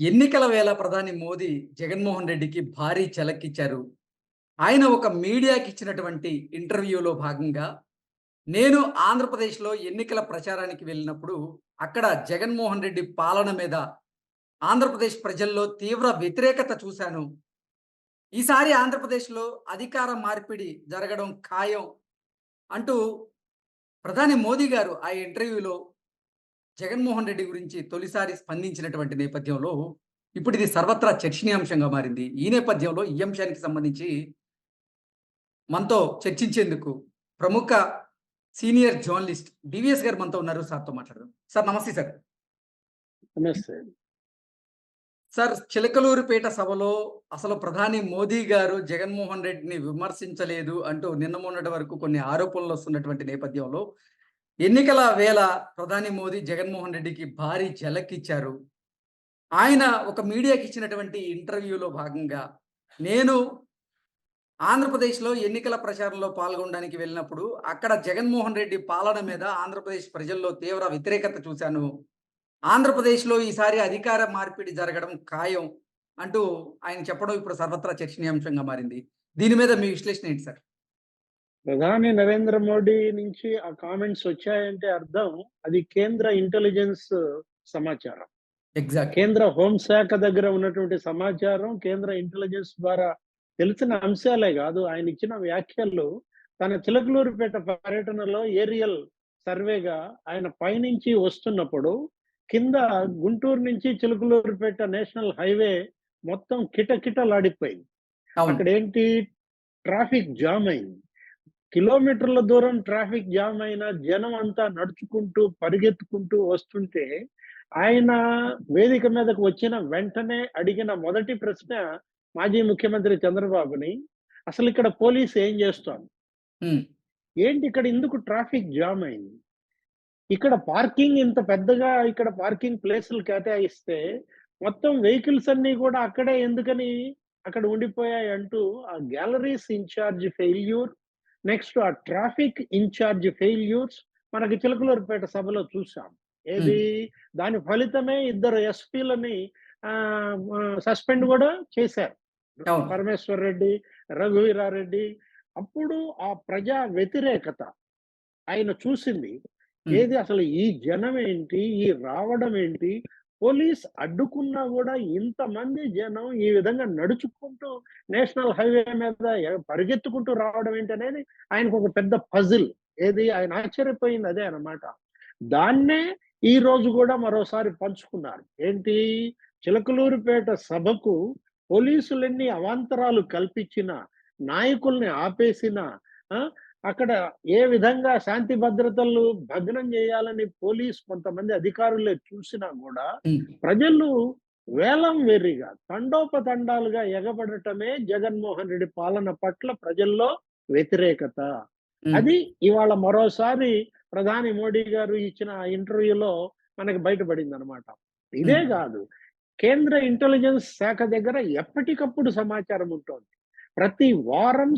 ఎన్నికల వేళ ప్రధాని మోదీ జగన్మోహన్ రెడ్డికి భారీ ఝలకిచ్చారు. ఆయన ఒక మీడియాకి ఇచ్చినటువంటి ఇంటర్వ్యూలో భాగంగా, నేను ఆంధ్రప్రదేశ్‌లో ఎన్నికల ప్రచారానికి వెళ్ళినప్పుడు, అక్కడ జగన్మోహన్ రెడ్డి పాలన మీద ఆంధ్రప్రదేశ్ ప్రజల్లో తీవ్ర వ్యతిరేకత చూశాను. ఈసారి ఆంధ్రప్రదేశ్‌లో అధికార మార్పిడి జరగడం ఖాయం అంటూ ప్రధాని మోదీ గారు ఆ ఇంటర్వ్యూలో జగన్మోహన్ రెడ్డి గురించి తొలిసారి స్పందించినటువంటి నేపథ్యంలో, ఇప్పుడిది సర్వత్రా చర్చనీయాంశంగా మారింది. ఈ నేపథ్యంలో ఈ అంశానికి సంబంధించి మనతో చర్చించేందుకు ప్రముఖ సీనియర్ జర్నలిస్ట్ డివిఎస్ గారు మనతో ఉన్నారు. సార్‌తో మాట్లాడదాం. సార్ నమస్తే సార్. నమస్తే. సార్ చిలకలూరిపేట సభలో అసలు ప్రధాని మోదీ గారు జగన్మోహన్ రెడ్డిని విమర్శించలేదు అంటూ నిన్న మొన్నటి వరకు కొన్ని ఆరోపణలొస్తున్నటువంటి నేపథ్యంలో, ఎన్నికల వేళ ప్రధాని మోదీ జగన్మోహన్ రెడ్డికి భారీ ఝలకిచ్చారు. ఆయన ఒక మీడియాకి ఇచ్చినటువంటి ఇంటర్వ్యూలో భాగంగా, నేను ఆంధ్రప్రదేశ్‌లో ఎన్నికల ప్రచారంలో పాల్గొనడానికి వెళ్ళినప్పుడు, అక్కడ జగన్మోహన్ రెడ్డి పాలన మీద ఆంధ్రప్రదేశ్ ప్రజల్లో తీవ్ర వ్యతిరేకత చూశాను. ఆంధ్రప్రదేశ్‌లో ఈసారి అధికార మార్పిడి జరగడం ఖాయం అంటూ ఆయన చెప్పడం ఇప్పుడు సర్వత్రా చర్చనీయాంశంగా మారింది. దీని మీద మీ విశ్లేషణ ఏంటి సార్? ప్రధాని నరేంద్ర మోడీ నుంచి ఆ కామెంట్స్ వచ్చాయంటే అర్థం అది కేంద్ర ఇంటెలిజెన్స్ సమాచారం. ఎగ్జాక్ట్‌లీ. కేంద్ర హోంశాఖ దగ్గర ఉన్నటువంటి సమాచారం కేంద్ర ఇంటెలిజెన్స్ ద్వారా తెలిసిన అంశాలే గాదు. ఆయన ఇచ్చిన వ్యాఖ్యలు తన చిలకలూరిపేట పర్యటనలో ఏరియల్ సర్వేగా ఆయన పైనుంచి వస్తున్నప్పుడు కింద గుంటూరు నుంచి చిలకలూరిపేట నేషనల్ హైవే మొత్తం కిటకిటలాడిపోయింది. అవును. అక్కడేంటి ట్రాఫిక్ జామ్ అయింది. కిలోమీటర్ల దూరం ట్రాఫిక్ జామ్ అయిన జనం అంతా నడుచుకుంటూ, పరిగెత్తుకుంటూ వస్తుంటే, ఆయన వేదిక మీదకు వచ్చిన వెంటనే అడిగిన మొదటి ప్రశ్న మాజీ ముఖ్యమంత్రి చంద్రబాబుని, "అసలిక్కడ పోలీస్ ఏం జేస్తోంది? హ్మ్. ఏంటి ఇక్కడ ఎందుకు ట్రాఫిక్ జామ్ అయింది? ఇక్కడ పార్కింగ్ ఇంత పెద్దగా ఇక్కడ పార్కింగ్ ప్లేసులు కేటాయిస్తే, మొత్తం వెహికల్స్ అన్నీ గూడా అక్కడే ఎందుకని అక్కడ ఉండిపోయాయి" అంటూ ఆ గ్యాలరీస్ ఇన్‌చార్జ్ ఫెయిల్యూర్, నెక్స్ట్ ఆ ట్రాఫిక్ ఇన్‌చార్జ్ ఫెయిల్యూర్స్ మనకి చిలకలూరిపేట సభలో చూసాం. హ్మ్. ఏది? దాని ఫలితమే ఇద్దరు ఎస్పీలని సస్పెండ్ గూడా చేశారు. అవును. పరమేశ్వర్ రెడ్డి, రఘువీరారెడ్డి. అప్పుడు ఆ ప్రజా వ్యతిరేకత ఆయన చూసింది. హ్మ్. ఏది అసలు ఈ జనమేంటి? ఈ రావడమేంటి? పోలీస్ అడ్డుకున్నా గూడా ఇంతమంది జనం ఈ విధంగా నడుచుకుంటూ నేషనల్ హైవే మీద పరిగెత్తుకుంటూ రావడం ఏంటనేది ఆయనకొక పెద్ద పజిల్. ఏది? ఆయన ఆశ్చర్యపోయింది అదే అన్నమాట. దాన్నే ఈరోజు గూడా మరోసారి పంచుకున్నారు. ఏంటి? చిలకలూరిపేట సభకు పోలీసులెన్ని అవాంతరాలు కల్పించినా, నాయకుల్ని ఆపేసినా, ఆ! అక్కడ ఏ విధంగా శాంతి భద్రతలు భగ్నం చేయాలని కొంతమంది అధికారులే చూసినా గూడా, హ్మ్. ప్రజలు వేలం వెర్రిగా, తండోపతండాలుగా ఎగబడటమే జగన్మోహన్ రెడ్డి పాలన పట్ల ప్రజల్లో వ్యతిరేకత. హ్మ్. అది ఇవాళ మరోసారి ప్రధాని మోడీ గారు ఇచ్చిన ఇంటర్వ్యూలో మనకి బయటపడిందనమాట. ఇదే హ్మ్. గాదు, కేంద్ర ఇంటెలిజెన్స్ శాఖ దగ్గర ఎప్పటికప్పుడు సమాచారం ఉంటోంది. ప్రతి వారం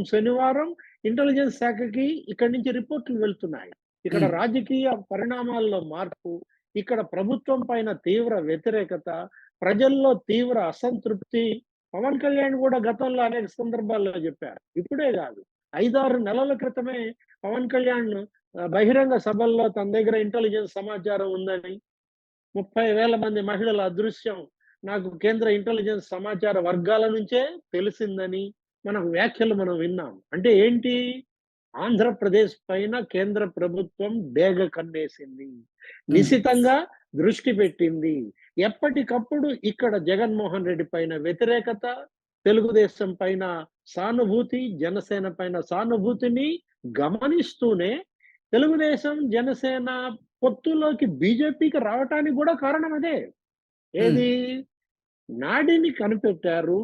శనివారం ఇంటెలిజెన్స్ శాఖకి ఇక్కడి నుంచి రిపోర్టులు వెళ్తున్నాయి. ఇక్కడ హ్మ్. రాజకీయ పరిణామాల్లో మార్పు, ఇక్కడ ప్రభుత్వం పైన తీవ్ర వ్యతిరేకత, ప్రజల్లో తీవ్ర అసంతృప్తి. పవన్ కళ్యాణ్ గూడా గతంలో అనేక సందర్భాల్లో జెప్పారు. ఇప్పుడే గాదు, 5, 6 నెలల క్రితమే పవన్ కళ్యాణ్ బహిరంగ సభల్లో తన దగ్గర ఇంటెలిజెన్స్ సమాచారం ఉందని, 30,000 మంది మహిళల అదృశ్యం నాకు కేంద్ర ఇంటెలిజెన్స్ సమాచార వర్గాల నుంచే తెలిసిందని మనం విన్నాం. అంటే ఏంటి? ఆంధ్రప్రదేశ్ పైన కేంద్ర ప్రభుత్వం డేగ కన్నేసింది. హ్మ్. నిశితంగా దృష్టి పెట్టింది. ఎప్పటికప్పుడు ఇక్కడ జగన్మోహన్ రెడ్డి పైన వ్యతిరేకత, తెలుగుదేశం పైన సానుభూతి, జనసేన పైన సానుభూతిని గమనిస్తూనే తెలుగుదేశం, జనసేన పొత్తులోకి బీజేపీకి రావటానికి గూడా కారణం అదే. హ్మ్. ఏది? నాడిని కనిపెట్టారు.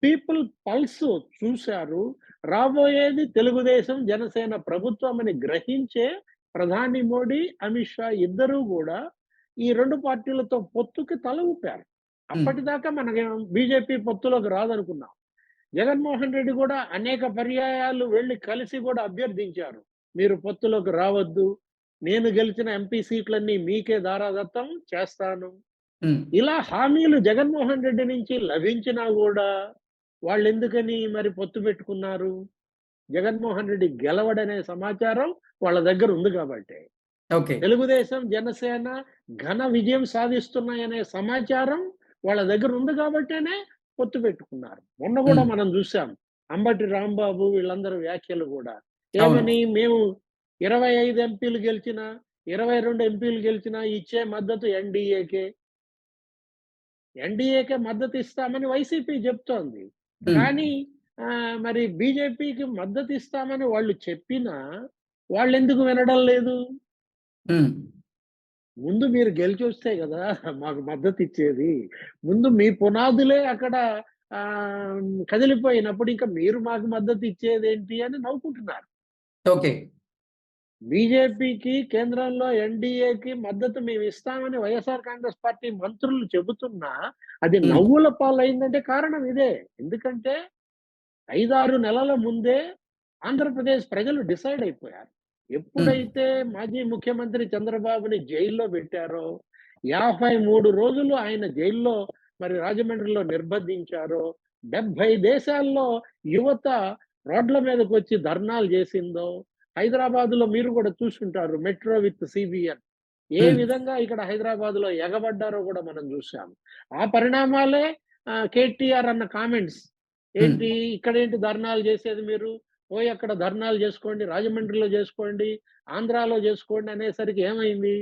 పీపుల్ పల్స్ చూశారు. రాబోయేది తెలుగుదేశం, జనసేన ప్రభుత్వం అని గ్రహించే ప్రధాని మోడీ, అమిత్ షా ఇద్దరూ గూడా ఈ 2 పార్టీలతో పొత్తుకి తల ఊపారు. హ్మ్. అప్పటిదాకా మనకేం బీజేపీ పొత్తులోకి రాదనుకున్నాం. జగన్మోహన్ రెడ్డి గూడా అనేక పర్యాయాలు వెళ్లి కలిసి గూడా అభ్యర్థించారు. మీరు పొత్తులోకి రావద్దు. నేను గెలిచిన ఎంపీ సీట్లన్నీ మీకే దారాదత్తం చేస్తాను. హ్మ్. ఇలా హామీలు జగన్మోహన్ రెడ్డి నుంచి లభించినా గూడా వాళ్ళెందుకని మరి పొత్తు పెట్టుకున్నారు? జగన్మోహన్ రెడ్డి గెలవడనే సమాచారం వాళ్ళ దగ్గర ఉంది గాబట్టే. ఓకే. తెలుగుదేశం, జనసేన ఘన విజయం సాధిస్తున్నాయనే సమాచారం వాళ్ళ దగ్గర ఉంది గాబట్టేనే పొత్తు పెట్టుకున్నారు. మొన్న గూడా హ్మ్. మనం జూసాం. అంబటి రాంబాబు వీళ్ళందరి వ్యాఖ్యలు గూడా. అవును. ఏమని? మేము 25 ఎంపీలు గెలిచినా, 22 ఎంపీలు గెలిచినా ఇచ్చే మద్దతు ఎన్‌డీఏకే. ఎన్‌డీఏకే మద్దతిస్తామని వైసీపీ జెప్తోంది. హ్మ్. కానీ మరి బీజేపీకి మద్దతిస్తామని వాళ్ళు చెప్పినా, వాళ్ళెందుకు వినడం లేదు? హ్మ్. ముందు మీరు గెలిచొస్తే గదా! మాకు మద్దతిచ్చేది. ముందు మీ పునాదులే అక్కడ కదిలిపోయినప్పుడు ఇంక మీరు మాకు మద్దతిచ్చేదేంటి అని నవ్వుకుంటున్నారు. ఓకే. బీజేపీకి కేంద్రంలో ఎన్‌డీఏకి మద్దతు మేమిస్తామని వైఎస్ఆర్ కాంగ్రెస్ పార్టీ మంత్రులు చెబుతున్నా, అది హ్మ్. నవ్వుల పాలైందంటే కారణం ఇదే. ఎందుకంటే 5, 6 నెలల ముందే ఆంధ్రప్రదేశ్ ప్రజలు డిసైడ్ అయిపోయారు. హ్మ్. ఎప్పుడైతే మాజీ ముఖ్యమంత్రి చంద్రబాబుని జైల్లో పెట్టారో, 53 రోజులు ఆయన జైల్లో మరి రాజమండ్రిలో నిర్బంధించారో, 70 దేశాల్లో యువత రోడ్ల మీదకొచ్చి ధర్నాలు చేసిందో, హైదరాబాద్‌లో మీరు కూడా చూసుంటారు. మెట్రో విత్ సీబీఎన్ ఏ హ్మ్. విధంగా ఇక్కడ హైదరాబాద్‌లో ఎగబడ్డారో కూడా మనం చూసాం. ఆ పరిణామాలే కేటీఆర్ అన్న కామెంట్స్ హ్మ్. ఏంటి? ఇక్కడేంటి ధర్నాలు జేసేది మీరు? పోయి అక్కడ ధర్నాలు జేసుకోండి. రాజమండ్రిలో జేసుకోండి. ఆంధ్రాలో జేసుకోండి అనేసరికి ఏమైంది?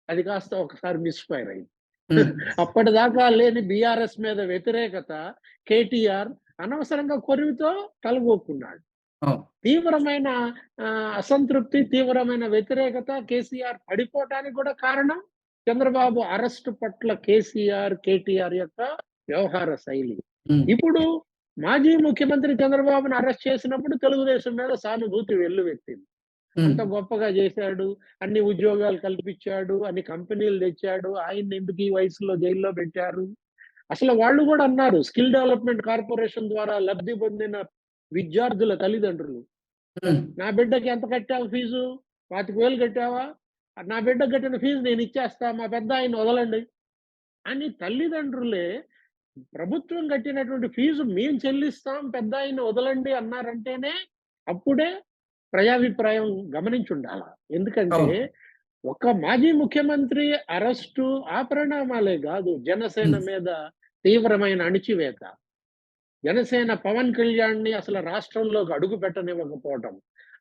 అది కాస్త ఒకసారి మిస్ ఫైర్ అయింది. హ్మ్. అప్పటిదాకా లేని బీఆర్ఎస్ మీద వ్యతిరేకత కేటీఆర్ అనవసరంగా కొర్వితో కలబోక్కున్నాడు. అవును. తీవ్రమైన అసంతృప్తి, తీవ్రమైన వ్యతిరేకత కేసీఆర్ పడిపోవటానికి గూడా కారణం చంద్రబాబు అరెస్టు పట్ల కేసీఆర్, కేటీఆర్ యొక్క వ్యవహార శైలి. హ్మ్. ఇప్పుడు మాజీ ముఖ్యమంత్రి చంద్రబాబును అరెస్ట్ చేసినప్పుడు తెలుగుదేశం మీద సానుభూతి వెల్లువెత్తింది. హ్మ్. అంత గొప్పగా జేశాడు, అన్ని ఉద్యోగాలు కల్పిచ్చాడు, అన్ని కంపెనీలు తెచ్చాడు, ఆయన్నెందుకు ఈ వయసులో జైల్లో పెట్టారు? అసలు వాళ్ళు గూడా అన్నారు స్కిల్ డెవలప్‌మెంట్ కార్పొరేషన్ ద్వారా లబ్ధి పొందిన విద్యార్థుల తల్లిదండ్రులు. హ్మ్. నా బిడ్డకి ఎంత కట్టావు ఫీజు? 25,000 కట్టావా? నా బిడ్డకి కట్టిన ఫీజు నేనిచ్చేస్తా. మా పెద్దాయన్ని వదలండి అని తల్లిదండ్రులే ప్రభుత్వం కట్టినటువంటి ఫీజు మేము చెల్లిస్తాం. పెద్దాయన్ని వదలండి అన్నారంటేనే అప్పుడే ప్రజాభిప్రాయం గమనించుండాల. ఎందుకంటే అవును. ఒక మాజీ ముఖ్యమంత్రి అరెస్టు ఆ పరిణామాలే గాదు. జనసేన హ్మ్. మీద తీవ్రమైన అణిచివేత. జనసేన పవన్ కళ్యాణ్‌ని అసలు రాష్ట్రంలోకి అడుగు పెట్టనివ్వకపోవటం.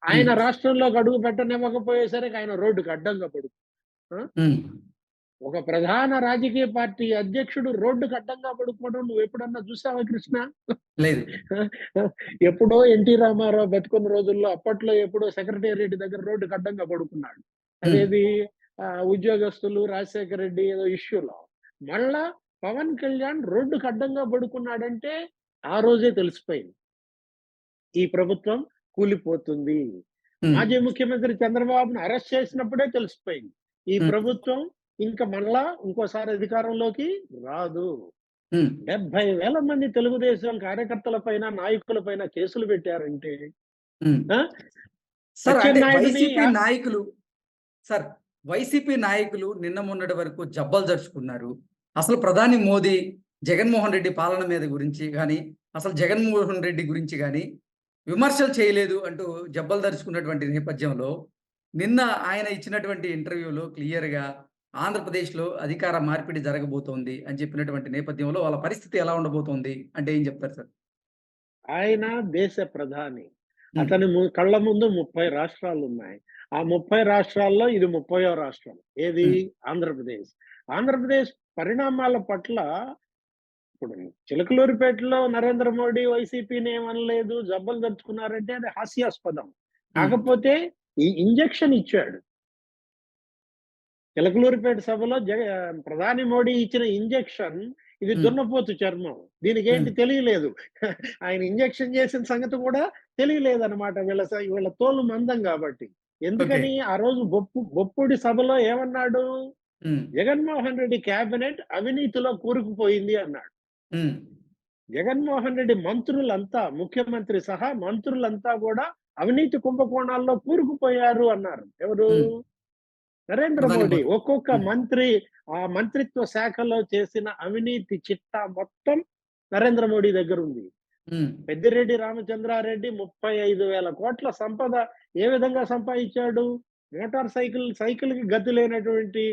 ఆయన హ్మ్. రాష్ట్రంలోకి అడుగు పెట్టనివ్వకపోయేసరికి ఆయన రోడ్డుకి అడ్డంగా ఆ! హ్మ్. ఒక ప్రధాన రాజకీయ పార్టీ అధ్యక్షుడు రోడ్డుకి అడ్డంగా పడుకోవడం నువ్వెప్పుడన్నా చూసావా కృష్ణ? లేదు. ఎప్పుడో ఎన్టీ రామారావు బతికున్న రోజుల్లో అప్పట్లో ఎప్పుడో సెక్రటేరియట్ దగ్గర రోడ్డుకి అడ్డంగా పడుకున్నాడు. హ్మ్. అదేది ఉద్యోగస్తులు రాజశేఖర రెడ్డి ఏదో ఇష్యూలో. మళ్ళా పవన్ కళ్యాణ్ రోడ్డుకి అడ్డంగా పడుకున్నాడంటే ఆ రోజే తెలిసిపోయింది. ఈ ప్రభుత్వం కూలిపోతుంది. హ్మ్. మాజీ ముఖ్యమంత్రి చంద్రబాబును అరెస్ట్ చేసినప్పుడే తెలిసిపోయింది. ఈ హ్మ్. ప్రభుత్వం ఇంక మళ్ళా ఇంకోసారి అధికారంలోకి రాదు. హ్మ్. 70,000 మంది తెలుగుదేశం కార్యకర్తల పైన, నాయకుల పైన కేసులు పెట్టారంటే హ్మ్. ఆ! సార్ అంటే అచ్చెన్నాయుడుని సార్ వైసీపీ నాయకులు నిన్న మొన్నటి వరకు జబ్బలు జరుచుకున్నారు. అసలు ప్రధాని మోదీ, జగన్మోహన్ రెడ్డి పాలన మీద గురించి గాని, అసలు జగన్మోహన్ రెడ్డి గురించి గాని విమర్శలు చేయలేదు అంటూ జబ్బలు దరుచుకున్నటువంటి నేపథ్యంలో, నిన్న ఆయన ఇచ్చినటువంటి ఇంటర్వ్యూలో క్లియర్‌గా ఆంధ్రప్రదేశ్‌లో అధికార మార్పిడి జరగబోతోంది అని చెప్పినటువంటి నేపథ్యంలో వాళ్ళ పరిస్థితి ఎలా ఉండబోతోంది అంటే ఏం చెప్తారు సార్? ఆయన దేశ ప్రధాని. హ్మ్. అతని కళ్ళ ముందు 30 రాష్ట్రాలున్నాయి. ఆ 30 రాష్ట్రాల్లో ఇది 30వ రాష్ట్రం. ఏది? హ్మ్. ఆంధ్రప్రదేశ్. ఆంధ్రప్రదేశ్ పరిణామాల పట్ల ఇప్పుడు చిలకలూరిపేటలో నరేంద్ర మోడీ వైసీపీని ఏమనలేదు. జబ్బలు దడుచుకున్నారంటే అది హాస్యాస్పదం. హ్మ్. కాకపోతే ఈ ఇంజెక్షన్ ఇచ్చాడు. చిలకలూరిపేట సభలో ప్రధాని మోడీ ఇచ్చిన ఇంజెక్షన్ ఇది హ్మ్. దున్నపోతు చర్మం. హ్మ్. దీనికేంటి తెలియలేదు. ఆయన ఇంజెక్షన్ చేసిన సంగతి కూడా తెలియలేదన్నమాట. వీళ్ళ తోలు మందం గాబట్టి. ఓకే. ఎందుకని ఆ రోజు బొప్పుడి సభలో ఏమన్నాడు? హ్మ్. జగన్మోహన్ రెడ్డి క్యాబినెట్ అవినీతిలో కూరుకుపోయింది అన్నాడు. హ్మ్. జగన్మోహన్ రెడ్డి మంత్రులంతా, ముఖ్యమంత్రి సహా మంత్రులంతా గూడా అవినీతి కుంభకోణాల్లో కూరుకుపోయారు అన్నారు. ఎవరు? హ్మ్. నరేంద్ర ప్రధాని మోడీ మోడీ. ఒక్కొక్క హ్మ్. మంత్రి ఆ మంత్రిత్వ శాఖలో చేసిన అవినీతి చిట్టా మొత్తం నరేంద్ర మోడీ దగ్గరుంది. హ్మ్. పెద్దిరెడ్డి రామచంద్రారెడ్డి 35,000 కోట్ల సంపద ఏ విధంగా సంపాదించాడు? మోటార్ సైకిల్‌కి గతి లేనటువంటి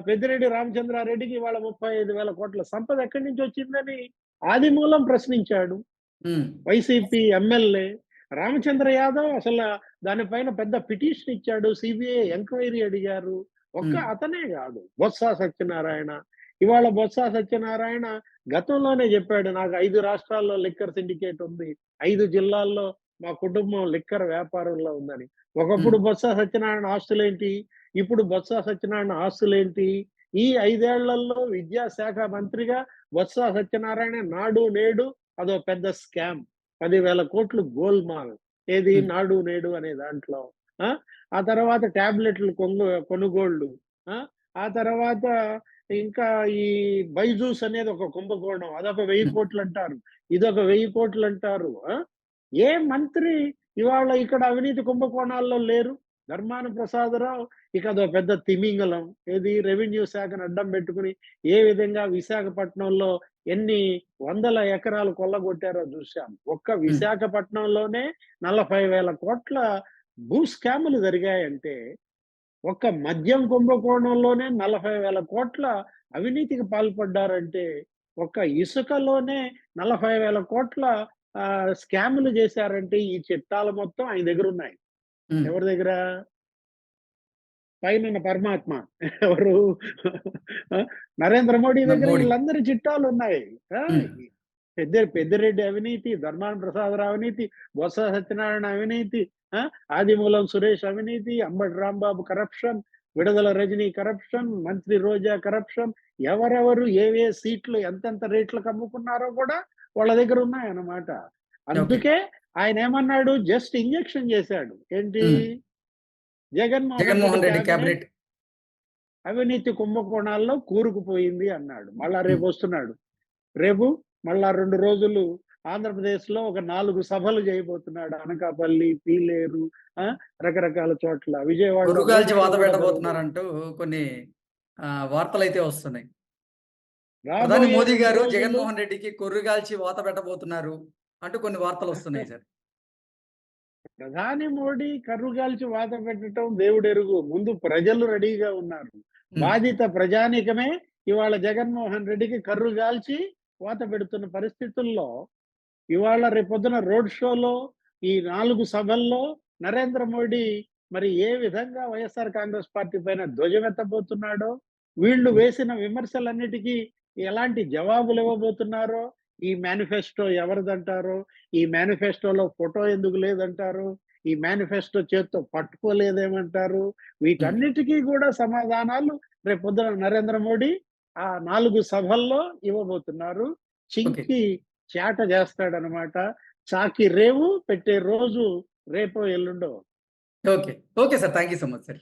పెద్దిరెడ్డి రామచంద్రారెడ్డికి ఇవాళ 35,000 కోట్ల సంపద ఎక్కడి నుంచి వచ్చిందని ఆదిమూలం ప్రశ్నించాడు. హ్మ్. వైసీపీ ఎమ్మెల్యే రామచంద్ర యాదవ్ దానిపైన పెద్ద పిటిషన్ ఇచ్చాడు. సిబిఐ ఎంక్వైరీ అడిగారు. హ్మ్. అతనే గాదు. బొత్స సత్యనారాయణ. ఇవాళ బొత్స సత్యనారాయణ గతంలోనే జెప్పాడు. నాకు 5 రాష్ట్రాల్లో లిక్కర్ సిండికేట్ ఉంది. 5 జిల్లాల్లో మా కుటుంబం లిక్కర్ వ్యాపారంలో ఉందని. హ్మ్. ఒకప్పుడు బొత్స సత్యనారాయణ ఆస్తులేంటి? ఇప్పుడు బొత్స సత్యనారాయణ ఆస్తులేంటి? ఈ 5 ఏళ్లలో విద్యాశాఖ మంత్రిగా బొత్స సత్యనారాయణ నాడు, నేడు అదో పెద్ద స్కామ్. 10,000 కోట్లు గోల్‌మాల్. ఏది హ్మ్. నాడు, నేడు అనే దాంట్లో. ఆ! ఆ తర్వాత టాబ్లెట్‌లు కొనుగోళ్ళు. ఆ! ఆ తర్వాత ఇంకా ఈ బైజూస్ అనేది ఒక కుంభకోణం. అదొక 1000 హ్మ్. కోట్లంటారు. ఇదొక 1000 కోట్లంటారు. ఏ మంత్రి ఇవాళ ఇక్కడ అవినీతి కుంభకోణాల్లో లేరు? ధర్మాన ప్రసాదరావు ఇక అదో పెద్ద తిమింగలం. ఏది రెవెన్యూ శాఖను అడ్డం పెట్టుకొని ఏ విధంగా విశాఖపట్నంలో ఎన్ని వందల ఎకరాలు కొల్లగొట్టారో చూసాం. ఒక్క హ్మ్. విశాఖపట్నంలోనే 40,000 కోట్ల భూ స్కాములు జరిగాయంటే, ఒక్క మద్యం కుంభకోణంలోనే 40,000 కోట్ల అవినీతికి పాల్పడ్డారంటే, ఒక్క ఇసుకలోనే 40,000 కోట్ల స్కాములు చేశారంటే, ఈ చిట్టాలు మొత్తం ఆయన దగ్గరున్నాయి. హ్మ్. ఎవరి దగ్గర? పైనున్న పరమాత్మ. ఎవరు? ఆ! నరేంద్ర మోడీ దగ్గర మోడీ. ఈళ్ళందరి చిట్టాలున్నాయి. ఆ! హ్మ్. పెద్దిరెడ్డి అవినీతి, ధర్మాన ప్రసాదరావు అవినీతి, బొత్స సత్యనారాయణ అవినీతి, ఆ! ఆదిమూలం సురేష్ అవినీతి, అంబటి రాంబాబు కరప్షన్, విడుదల రజనీ కరప్షన్, మంత్రి రోజా కరప్షన్, ఎవరెవరు ఏ సీట్లు ఎంతెంత రేట్లకు అమ్ముకున్నారో కూడా వాళ్ళ దగ్గర ఉన్నాయన్నమాట. ఓకే. అందుకే ఆయనేమన్నాడు జస్ట్ ఇంజెక్షన్ చేశాడు. ఏంటి? హ్మ్. Jaganmohan Reddy Jaganmohan Reddy cabinet cabinet. అవినీతి కుంభకోణాల్లో కూరుకుపోయింది అన్నాడు. మళ్ళా హ్మ్. రేపొస్తున్నాడు. రేపు మళ్ళా 2 రోజులు ఆంధ్రప్రదేశ్‌లో ఒక 4 సభలు చేయబోతున్నాడు. అనకాపల్లి, పీలేరు, ఆ! రకరకాల చోట్ల. విజయవాడలో రోడ్ కొర్రుగాల్చి షో వాత కూడా జరగబోతుంది. పెట్టబోతున్నారంటూ కొన్ని వార్తలైతే వస్తున్నాయి. ప్రధాని రాబోయే మోదీ 2 గారు రోజులు జగన్మోహన్ రెడ్డికి కొర్రుగాల్చి వాత పెట్టబోతున్నారు అంటూ కొన్ని వార్తలొస్తున్నాయి సార్. ప్రధాని మోడీ కర్రుగాల్చి వాత పెట్టటం దేవుడెరుగు. ముందు ప్రజలు రెడీగా ఉన్నారు. హ్మ్. బాధిత ప్రజానీకమే ఇవాళ జగన్మోహన్ రెడ్డికి కర్రుగాల్చి వాత పెడుతున్న పరిస్థితుల్లో ఇవాళ రేపొద్దున రోడ్ షోలో, ఈ 4 సభల్లో నరేంద్ర మోడీ మరి ఏ విధంగా వైఎస్ఆర్ కాంగ్రెస్ పార్టీ పైన ధ్వజమెత్తబోతున్నాడో, వీళ్ళు వేసిన విమర్శలన్నిటికీ ఎలాంటి జవాబులివ్వబోతున్నారో, ఈ మేనిఫెస్టో ఎవరిదంటారో, ఈ మేనిఫెస్టోలో ఫోటో ఎందుకు లేదంటారు, ఈ మేనిఫెస్టో చేత్తో పట్టుకోలేదేమంటారు, హ్మ్. వీటన్నిటికీ కూడా సమాధానాలు రేపొద్దున నరేంద్ర మోడీ ఆ 4 సభల్లో ఇవ్వబోతున్నారు. ఓకే. చింకి చేట చేస్తాడనమాట. చాకి రేవు పెట్టే రోజు రేపో ఎల్లుండో. Okay. Okay sir. Thank you so much sir.